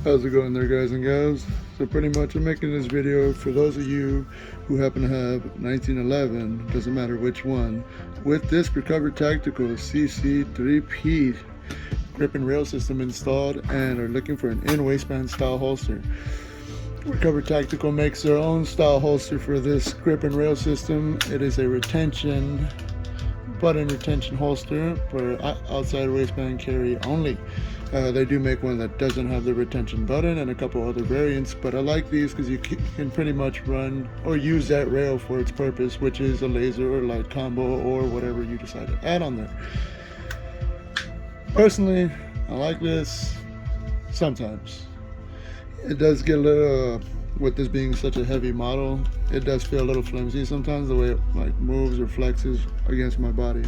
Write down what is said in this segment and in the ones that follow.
How's it going there, guys and gals? So pretty much I'm making this video for those of you who happen to have 1911, doesn't matter which one, with this Recover Tactical CC3P grip and rail system installed and are looking for an in-waistband style holster. Recover Tactical makes their own style holster for this grip and rail system. It is a button retention holster for outside waistband carry only. They do make one that doesn't have the retention button and a couple other variants, but I like these because you can pretty much run or use that rail for its purpose, which is a laser or light combo or whatever you decide to add on there. Personally, I like this sometimes. It does get a little, with this being such a heavy model, it does feel a little flimsy sometimes the way it like moves or flexes against my body.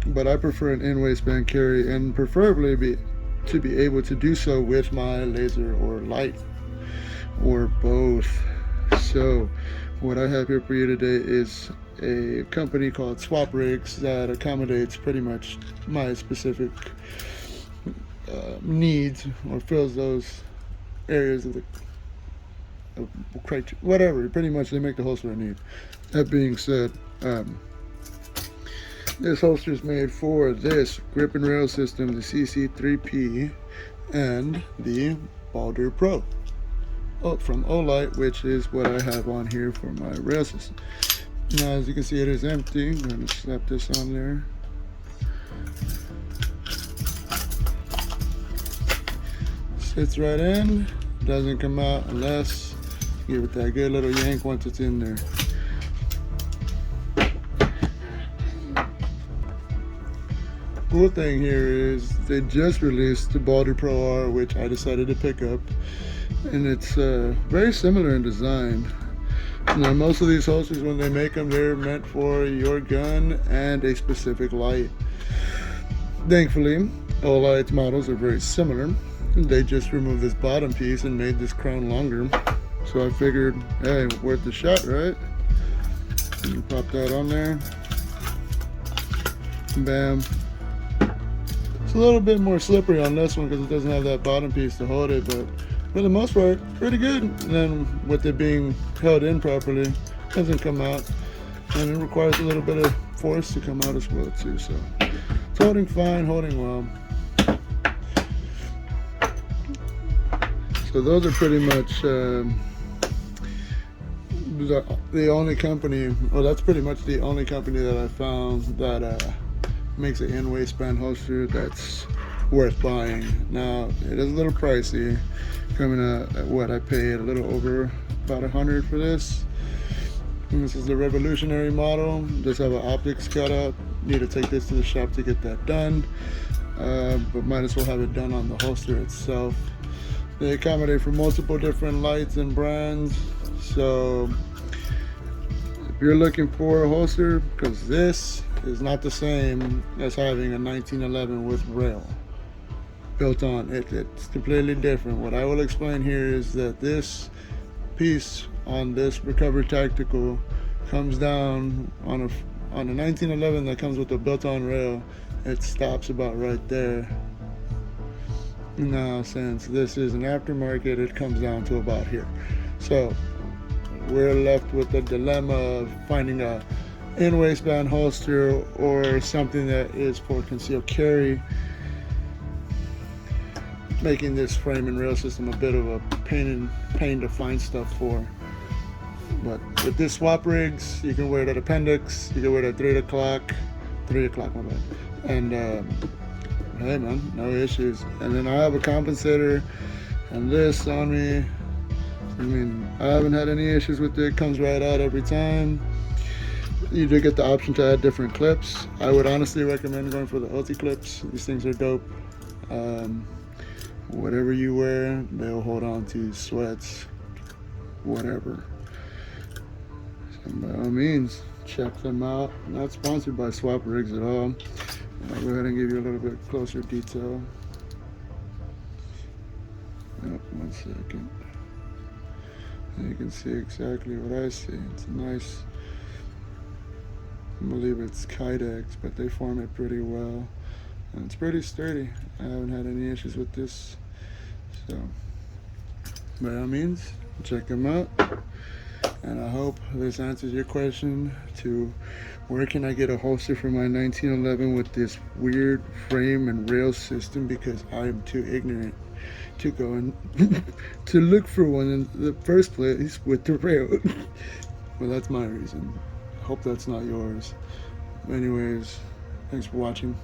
But I prefer an in-waistband carry, and preferably to be able to do so with my laser or light or both. So what I have here for you today is a company called Swap Rigs that accommodates pretty much my specific needs, or fills those areas of the criteria, whatever. Pretty much they make the holster I need. That being said, this holster is made for this grip and rail system, the CC3P, and the BALDR PRO from Olight, which is what I have on here for my rail system. Now, as you can see, it is empty. I'm going to slap this on there. Sits right in, doesn't come out unless you give it that good little yank once it's in there. Cool thing here is they just released the BALDR PRO R, which I decided to pick up, and it's very similar in design. Now, most of these holsters, when they make them, they're meant for your gun and a specific light. Thankfully, Olight's models are very similar. They just removed this bottom piece and made this crown longer, so I figured, hey, worth the shot, right? And you pop that on there, bam. It's a little bit more slippery on this one because it doesn't have that bottom piece to hold it, but for the most part, pretty good. And then with it being held in properly, it doesn't come out, and it requires a little bit of force to come out as well too. So it's holding fine, holding well. So those are pretty much the only company, well, that's pretty much the only company that I found that makes an in-waistband holster that's worth buying. Now, it is a little pricey, coming out at what I paid, a little over about $100 for this. And this is the Revolutionary model. Does have an optics cutout. Need to take this to the shop to get that done, but might as well have it done on the holster itself. They accommodate for multiple different lights and brands, so if you're looking for a holster, because this is not the same as having a 1911 with rail built on it. It's completely different. What I will explain here is that this piece on this Recover Tactical comes down on a 1911 that comes with a built-on rail. It stops about right there. Now, since this is an aftermarket, it comes down to about here. So we're left with the dilemma of finding a in-waistband holster or something that is for concealed carry, making this frame and rail system a bit of a pain to find stuff for. But with this Swap Rigs, you can wear it at appendix, you can wear it at 3 o'clock, my bad, and hey man, no issues. And then I have a compensator and this on me. I mean, I haven't had any issues with it. Comes right out every time. You do get the option to add different clips. I would honestly recommend going for the ulti clips. These things are dope. Whatever you wear, they'll hold on to sweats, whatever. So by all means, check them out. Not sponsored by Swap Rigs at all. I'll go ahead and give you a little bit closer detail. Yep, 1 second. And you can see exactly what I see. It's a nice, I believe it's Kydex, but they form it pretty well. And it's pretty sturdy. I haven't had any issues with this So by all means, check them out. And I hope this answers your question to where can I get a holster for my 1911 with this weird frame and rail system, because I am too ignorant to go and to look for one in the first place with the rail. Well, that's my reason. Hope that's not yours. Anyways, thanks for watching.